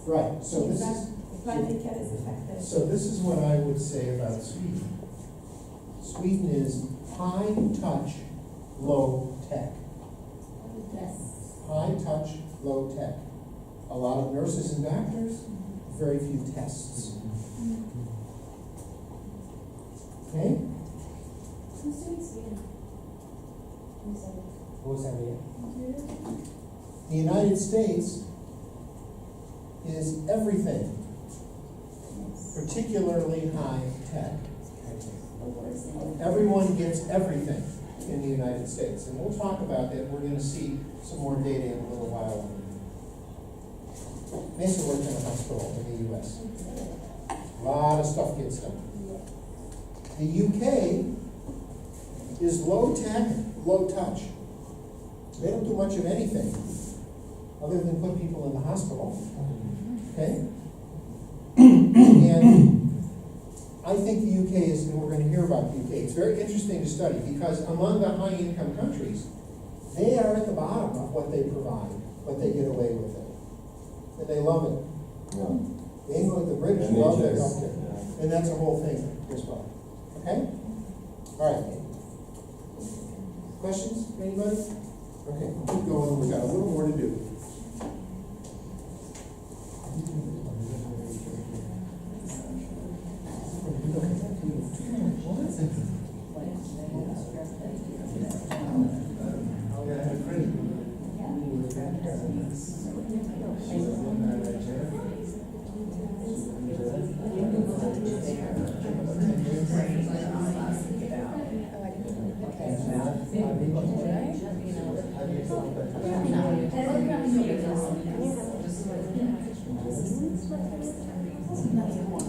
Right, so this is, Primary care is affected. so this is what I would say about Sweden. Sweden is high touch, low tech. Yes. High touch, low tech. A lot of nurses and doctors, very few tests. Okay? Who's doing Sweden? Who's area? The United States is everything, particularly high tech. Everyone gets everything in the United States, and we'll talk about that. We're going to see some more data in a little while. Mesa worked in a hospital in the U.S. A lot of stuff gets done. The UK is low tech, low touch. They don't do much of anything other than put people in the hospital. Okay? And I think the UK is, and we're going to hear about the UK, it's very interesting to study because among the high income countries, they are at the bottom of what they provide, what they get away with it. And they love it. The England, the British love their healthcare. And that's a whole thing as well. Okay? All right. Questions? Anybody? Okay, keep going. We've got a little more to do.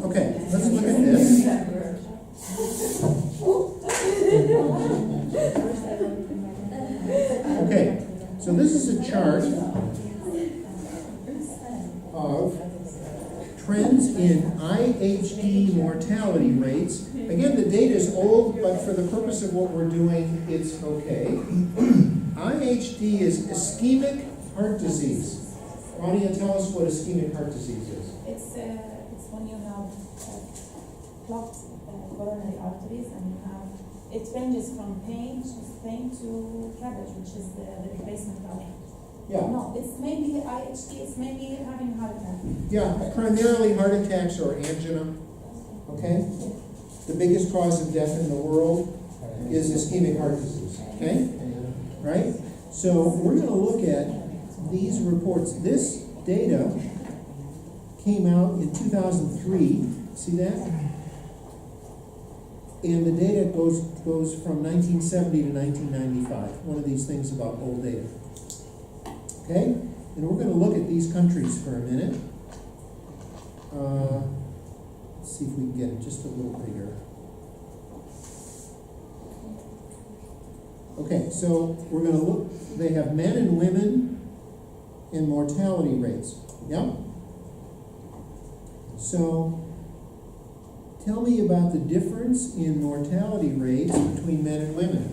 Okay, let's look at this. Okay, so this is a chart of trends in IHD mortality rates. Again, the data is old, but for the purpose of what we're doing, it's okay. IHD is ischemic heart disease. Ronnie, tell us what ischemic heart disease is. It's when you have clogged coronary arteries and you have, it ranges from pain to CABG, which is the replacement valve. Yeah. No, it's maybe IHD, it's maybe having a heart attack. Yeah, primarily heart attacks or angina. Okay? The biggest cause of death in the world is ischemic heart disease. Okay? Right? So we're going to look at these reports. This data came out in 2003. See that? And the data goes from 1970 to 1995. One of these things about old data. Okay? And we're going to look at these countries for a minute. Let's see if we can get it just a little bigger. Okay, so we're going to look. They have men and women in mortality rates. Yeah? So, tell me about the difference in mortality rates between men and women.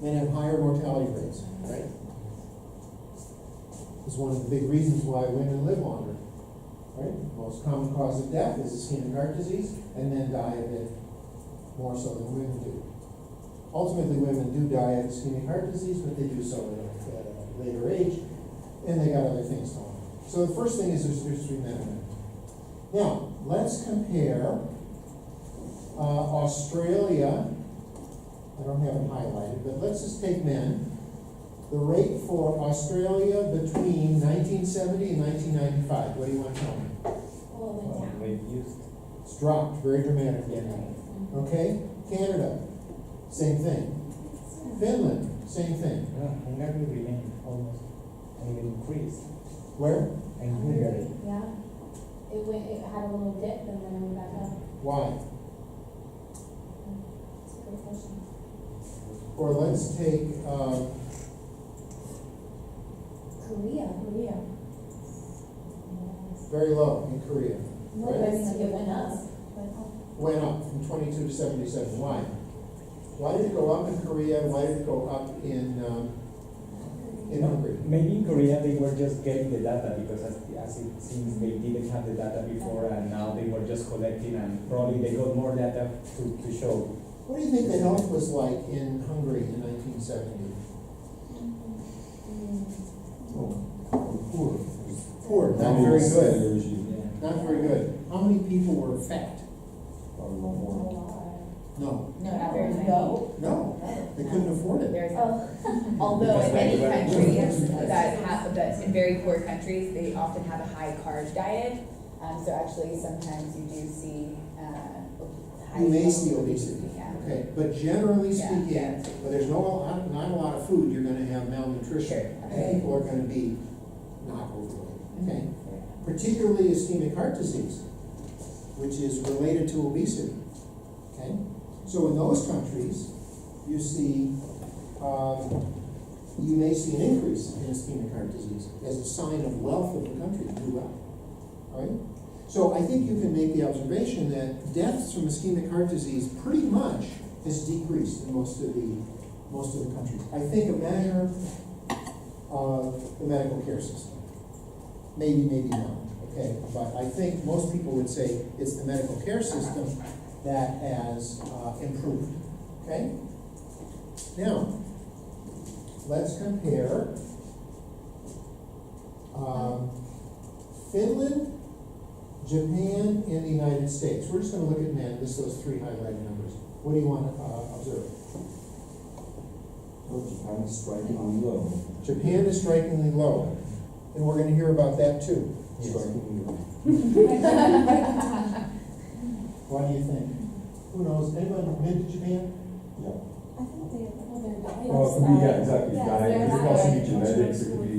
Men have higher mortality rates, right? It's one of the big reasons why women live longer, right? Most common cause of death is ischemic heart disease, and men die of it more so than women do. Ultimately, women do die of ischemic heart disease, but they do so at a later age, and they got other things going on. So the first thing is there's three men and women. Now, let's compare Australia. I don't have it highlighted, but let's just take men. The rate for Australia between 1970 and 1995. What do you want to tell me? It's dropped very dramatically. Okay? Canada, same thing. Finland, same thing. Hungary remained almost, and even increased. Where? And Hungary. Yeah. It had a little dip and then it went back up. Why? That's a great question. Or let's take Korea. very low in Korea. No, Right? it went up. Went up from 22 to 77. Why? Why did it go up in Korea? Why did it go up in in Hungary. Maybe in Korea they were just getting the data because as it seems they didn't have the data before and now they were just collecting and probably they got more data to show. What do you think the health was like in Hungary in 1970? Poor, not very good, Yeah. not very good. How many people were fat? No, No, not very many. no, they couldn't afford it. There's, Oh. although in many Because they- countries that in very poor countries, they often have a high carb diet. So actually, sometimes you do see, high. You may see obesity, Yeah. okay, but generally Yeah, speaking, yeah. but there's not a lot of food, you're gonna have malnutrition. Sure. And people are gonna be not overweight, okay? Yeah. Particularly ischemic heart disease, which is related to obesity, okay? So in those countries, you see, you may see an increase in ischemic heart disease as a sign of wealth of the country to do well, all right? So I think you can make the observation that deaths from ischemic heart disease pretty much has decreased in most of the countries. I think a measure of the medical care system. Maybe not, okay? But I think most people would say it's the medical care system that has improved, okay? Now, let's compare Finland, Japan, and the United States. We're just gonna look at those three highlighted numbers. What do you want to observe? Japan is strikingly low. Japan is strikingly low, and we're gonna hear about that too. Strikingly low. What do you think? Who knows? Anyone been to Japan? Yeah. I think they're dying. Well, it could be, yeah, exactly, Yeah, diet, it could they're also be dying. genetics, it could be,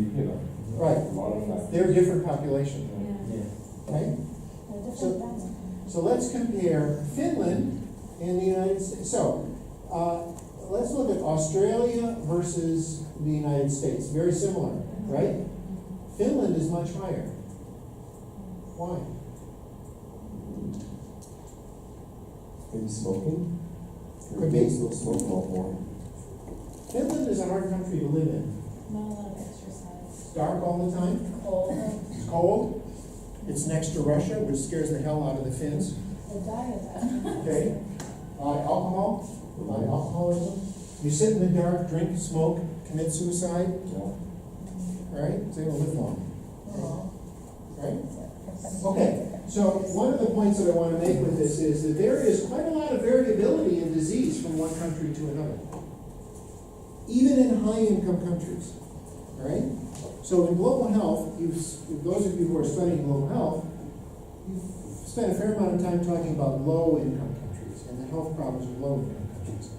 Right. a lot of factors. They're different populations, Yeah. Yeah. right? They're So- different times. So let's compare Finland and the United States. So, let's look at Australia versus the United States. Very similar, right? Finland is much higher. Why? Maybe smoking? Could be. Europeans will smoke a lot more. Finland is a hard country to live in. Not a lot of exercise. It's dark all the time. Cold. It's cold. It's next to Russia, which scares the hell out of the Finns. The diet. Okay? Alcohol, alcoholism. You sit in the dark, drink, smoke, commit suicide. Yeah. All right? They will live long. Oh. Right? Okay. So one of the points that I want to make with this is that there is quite a lot of variability in disease from one country to another, even in high-income countries. All right? So in global health, those of you who are studying global health, you've spent a fair amount of time talking about low-income countries and the health problems of low-income countries.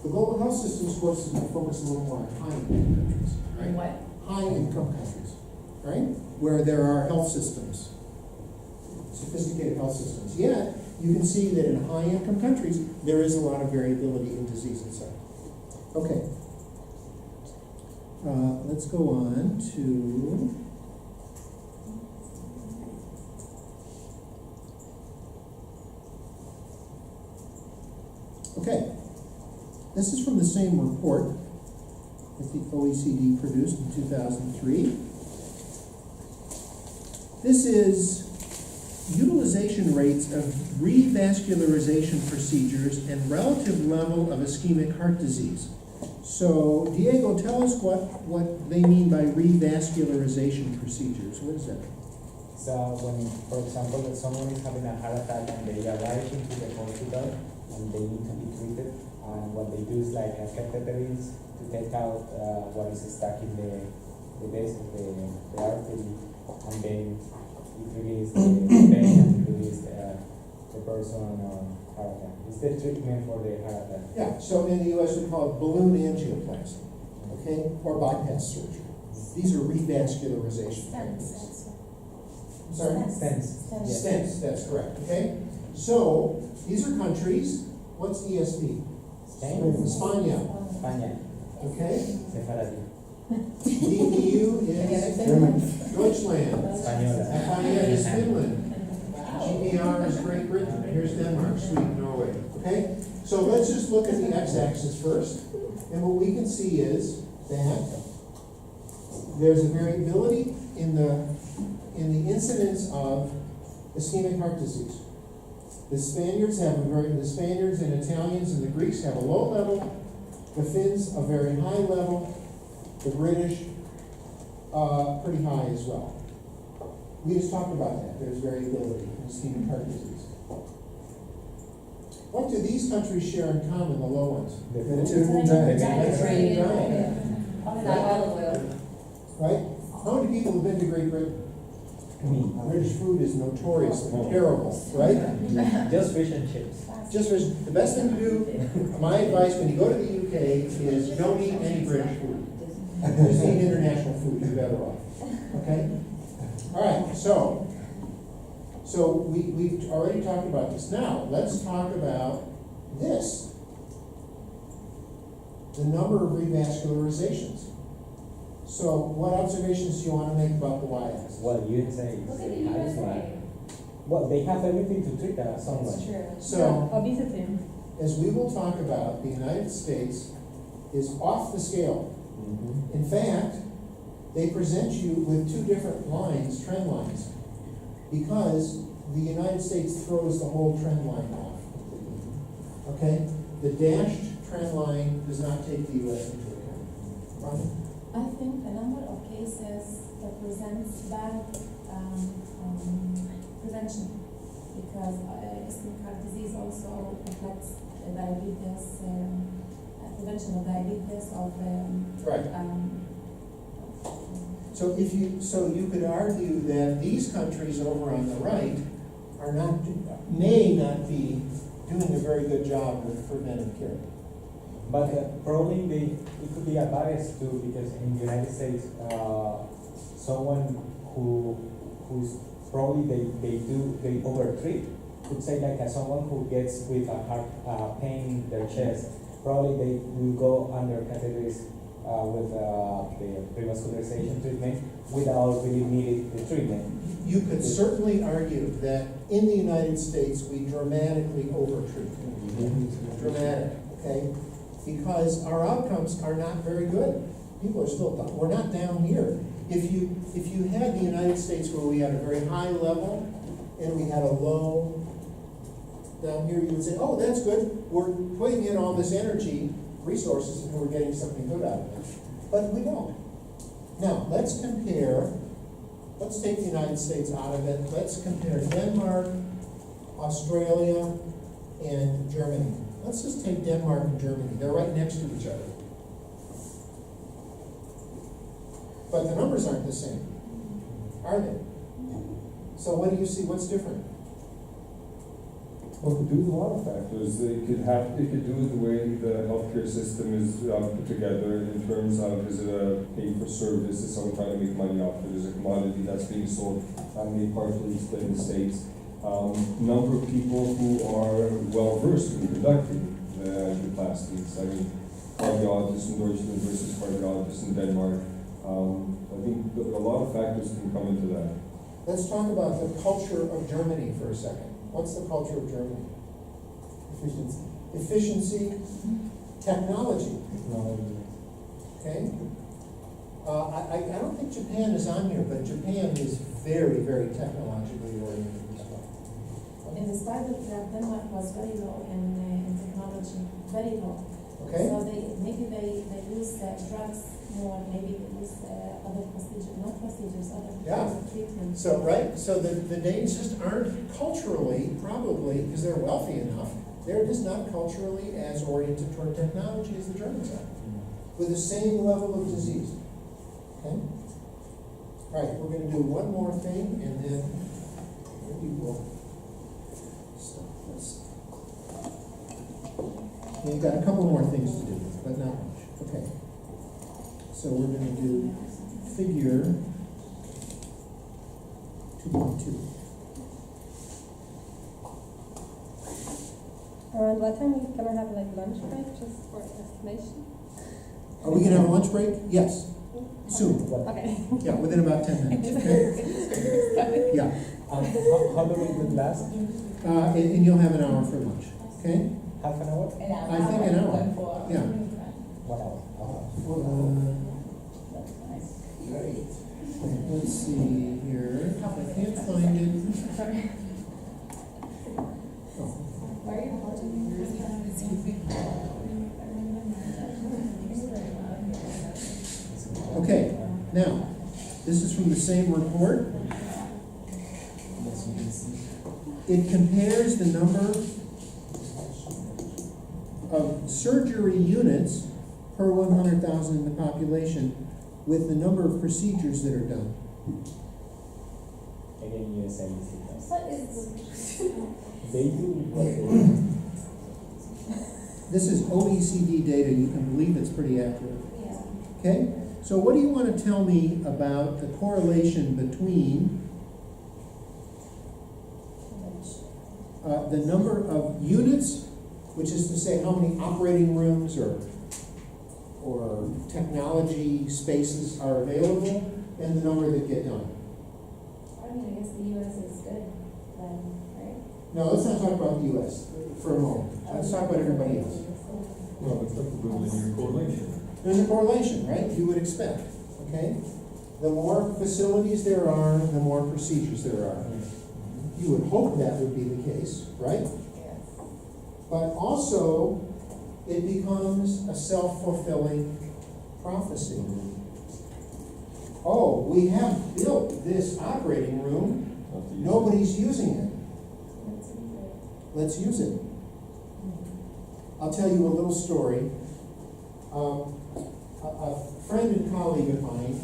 The global health system is supposed to focus a little more on high-income countries, right? And what? High-income countries, right? Where there are health systems, sophisticated health systems. Yet, you can see that in high-income countries, there is a lot of variability in disease itself. Okay. Let's go on to okay. This is from the same report that the OECD produced in 2003. This is utilization rates of revascularization procedures and relative level of ischemic heart disease. So, Diego, tell us what they mean by revascularization procedures. What is that? So when, for example, if someone is having a heart attack and they arrive into the hospital and they need to be treated, and what they do is like a catheterism to take out what is stuck in the base of the artery, and then it releases the pain and releases the person on heart attack. It's the treatment for the heart attack. Yeah, so in the US we call it balloon angioplasty, okay, or bypass surgery. These are revascularization techniques. I'm sorry? Stents. Yeah. Stents, that's correct, okay? So, these are countries. What's ESP? Spain, España, España, okay? Sephardi, DEU is Deutschland. Española. FIN is Finland. GBR is Great Britain. Here's Denmark, Sweden, Norway. Okay? So let's just look at the x-axis first. And what we can see is that there's a variability in the incidence of ischemic heart disease. The Spaniards and Italians and the Greeks have a low level, the Finns a very high level, the British, pretty high as well. We just talked about that, there's variability in ischemic heart disease. What do these countries share in common, the low ones? Mediterranean diet. Mediterranean diet, That olive oil. right? How many people have been to Great Britain? Me. British food is notoriously terrible, right? Just fish and chips. Just the best thing to do, my advice when you go to the UK is don't eat any British food. Just eat international food, you're better off, okay? All right, so we've already talked about this. Now, let's talk about this. The number of revascularizations. So what observations do you want to make about the y-axis? Well, USA is Look at the the highest USA. one. Well, they have everything to treat that someone. That's true. So, Obesity. as we will talk about, the United States is off the scale. Mhm. In fact, they present you with two different lines, trend lines, because the United States throws the whole trend line off. Okay? The dashed trend line does not take the US into account. Ron? I think the number of cases represents bad prevention, because ischemic heart disease also affects diabetes, prevention of diabetes, of Right. So you could argue that these countries over on the right may not be doing a very good job with preventive care. But probably it could be a bias too, because in the United States, someone who's probably they overtreat. Could say like someone who gets with a heart pain in their chest, probably they will go under categories with the revascularization treatment without really needing the treatment. You could certainly argue that in the United States, we dramatically overtreat. Dramatic, okay? Because our outcomes are not very good. People are still down. We're not down here. If you had the United States where we had a very high level and we had a low down here, you would say, oh, that's good. We're putting in all this energy, resources, and we're getting something good out of it. But we don't. Now, let's compare. Let's take the United States out of it. Let's compare Denmark, Australia, and Germany. Let's just take Denmark and Germany. They're right next to each other. But the numbers aren't the same, are they? So what do you see? What's different? Well, it could do with a lot of factors. It could do with the way the healthcare system is put together in terms of, is it a pay for service, is someone trying to make money off it, is it a commodity that's being sold, made partially split in the States. Number of people who are well versed in conducting the plastics. I mean, cardiologists in Deutschland versus cardiologists in Denmark. I think a lot of factors can come into that. Let's talk about the culture of Germany for a second. What's the culture of Germany? Efficiency. Efficiency, technology, okay? I don't think Japan is on here, but Japan is very, very technologically oriented as well. In despite that Denmark was very low in technology, very low. Okay? So they use drugs more, maybe they use other procedures, not procedures, other Yeah. kinds of treatment. So, right, so the Danes just aren't culturally, probably, because they're wealthy enough, they're just not culturally as oriented toward technology as the Germans are, with the same level of disease. Okay? All right, we're gonna do one more thing, and then maybe we'll stop this. You've got a couple more things to do, but not much. Okay. So we're gonna do figure 2.2. Around what time we gonna have like lunch break, just for estimation? Are we gonna have a lunch break? Yes, soon. Okay. Yeah, within about 10 minutes, okay? Yeah, How long will it last? and you'll have an hour for lunch, okay? Half an hour? An hour. I think an hour. Yeah. 1 hour. Uh, That's nice. Right. Let's see here. I can't find it. Sorry. Oh. Why are you Okay, now, this is from the same report. It compares the number of surgery units per 100,000 in the population with the number of procedures that are done. Again, USA is it. What is They do what they do. This is OECD data, you can believe it's pretty accurate. yeah. Okay, so what do you want to tell me about the correlation between the number of units, which is to say how many operating rooms or technology spaces are available, and the number that get done? I mean, I guess the US is good then, right? No, let's not talk about the US for a moment. Let's talk about everybody else. Well, it's not the linear correlation. There's a correlation, right? You would expect, okay? The more facilities there are, the more procedures there are. You would hope that would be the case, right? But also, it becomes a self-fulfilling prophecy. Oh, we have built this operating room, nobody's using it. Let's use it. I'll tell you a little story. A friend and colleague of mine,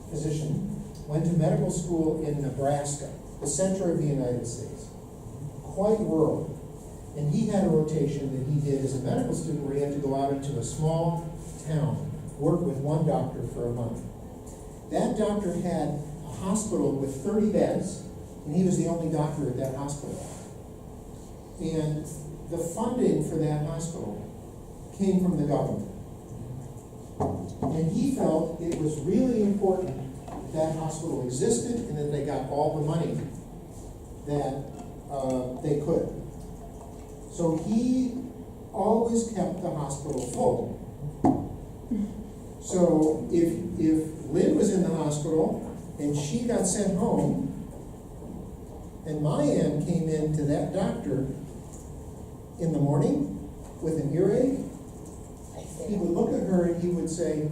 physician, went to medical school in Nebraska, the center of the United States, quite rural. And he had a rotation that he did as a medical student where he had to go out into a small town, work with one doctor for a month. That doctor had a hospital with 30 beds, and he was the only doctor at that hospital. And the funding for that hospital came from the government. And he felt it was really important that that hospital existed and that they got all the money that they could. So he always kept the hospital full. So if Lynn was in the hospital and she got sent home, and Mayan came in to that doctor in the morning with an earache, he would look at her and he would say,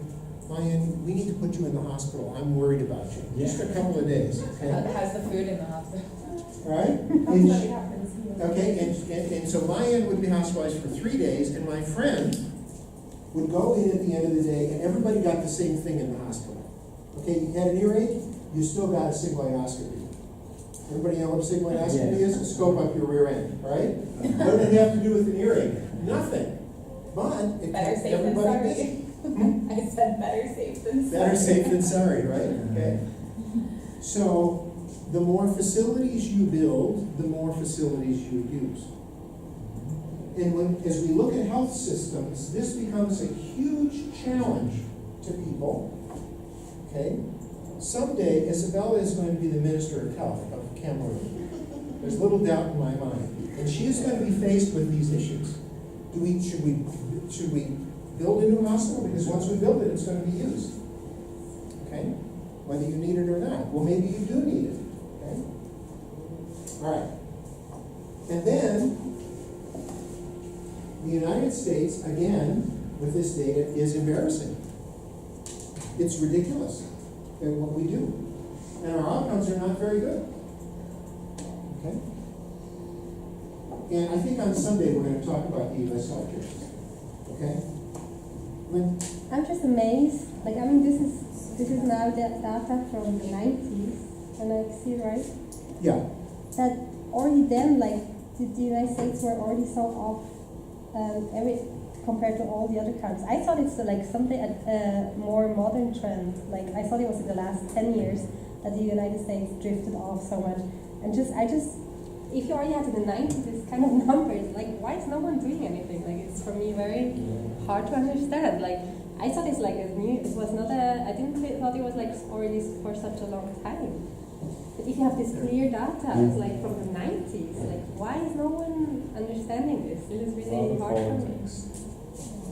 Mayan, we need to put you in the hospital. I'm worried about you. Just a couple of days, okay? How's the food in the hospital? Right? And she- okay, and so Mayan would be hospitalized for 3 days, and my friend would go in at the end of the day, and everybody got the same thing in the hospital. Okay, you had an earache, you still got a sigmoidoscopy. Everybody know what a sigmoidoscopy is? A scope up your rear end, right? What did it have to do with an earache? Nothing. But it Better kept safe than everybody sorry. busy. I said better safe than sorry. Better safe than sorry, right? Okay. So the more facilities you build, the more facilities you use. And as we look at health systems, this becomes a huge challenge to people. Okay? Someday, Isabella is going to be the Minister of Health of Cameroon. There's little doubt in my mind. And she is going to be faced with these issues. Should we build a new hospital? Because once we build it, it's going to be used. Okay? Whether you need it or not. Well, maybe you do need it. Okay? All right. And then, the United States, again, with this data, is embarrassing. It's ridiculous in what we do. And our outcomes are not very good. Okay? And I think on Sunday we're going to talk about the U.S. healthcare system. Okay? Lynn? I'm just amazed. Like, I mean, this is now the data from the 90s, and I see, right? Yeah. That already then, like, the United States were already so off compared to all the other countries. I thought it's like something more modern trend. Like, I thought it was in the last 10 years that the United States drifted off so much. And if you already had in the 90s this kind of numbers, like, why is no one doing anything? Like, it's for me very hard to understand. Like, I thought it's like it was not I didn't thought it was like already for such a long time. But if you have this clear data, it's like from the 90s, like, why is no one understanding this? This is really hard for me.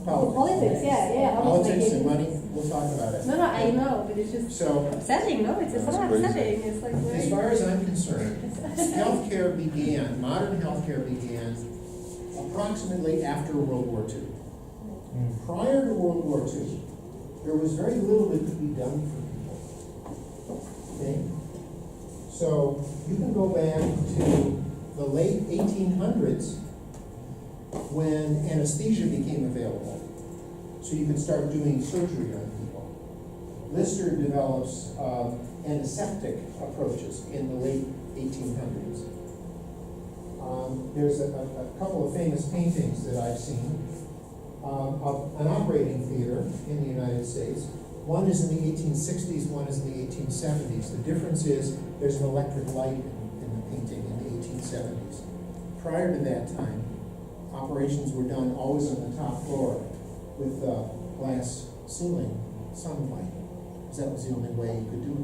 Politics. Politics, yeah. Politics and money. we'll talk about it. No, I know, but it's just So, upsetting, no? It's That's not crazy. upsetting. It's like as very... far as I'm concerned, healthcare began, modern healthcare began approximately after World War II. Prior to World War II, there was very little that could be done for people. Okay? So you can go back to the late 1800s when anesthesia became available. So you could start doing surgery on people. Lister develops antiseptic approaches in the late 1800s. There's a couple of famous paintings that I've seen of an operating theater in the United States. One is in the 1860s, one is in the 1870s. The difference is there's an electric light in the painting in the 1870s. Prior to that time, operations were done always on the top floor with glass ceiling, sunlight, because that was the only way you could do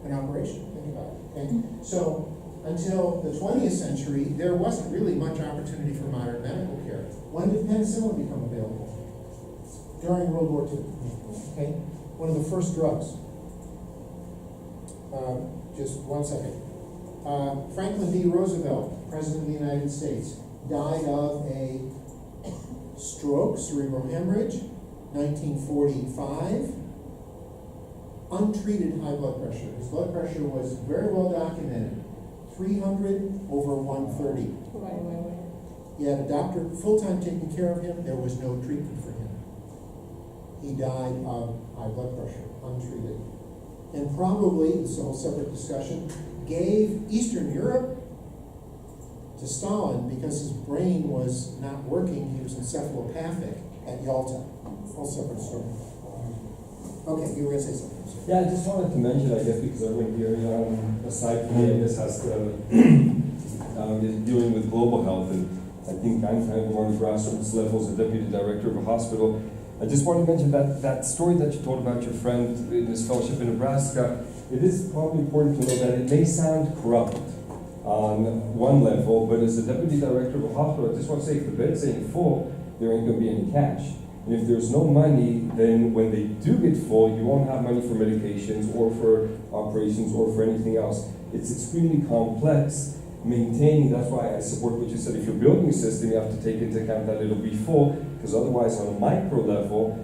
an operation. Think about it. Okay? So until the 20th century, there wasn't really much opportunity for modern medical care. When did penicillin become available? During World War II. Okay? One of the first drugs. Just one second. Franklin D. Roosevelt, President of the United States, died of a stroke, cerebral hemorrhage, 1945. Untreated high blood pressure. His blood pressure was very well documented. 300 over 130. He had a doctor full-time taking care of him. There was no treatment for him. He died of high blood pressure, untreated. And probably, this is a whole separate discussion, gave Eastern Europe to Stalin because his brain was not working. He was encephalopathic at Yalta. Whole separate story. Okay, you were going to say something. Yeah, I just wanted to mention, I guess, because everyone here, aside from the this has to is dealing with global health, and I think I'm kind of more on the grassroots level as a deputy director of a hospital. I just want to mention that story that you told about your friend in his fellowship in Nebraska. It is probably important to know that it may sound corrupt on one level, but as a deputy director of a hospital, I just want to say if the beds ain't full, there ain't going to be any cash. And if there's no money, then when they do get full, you won't have money for medications or for operations or for anything else. It's extremely complex maintaining. That's why I support what you said. If you're building a system, you have to take into account that it'll be full, because otherwise on a micro level,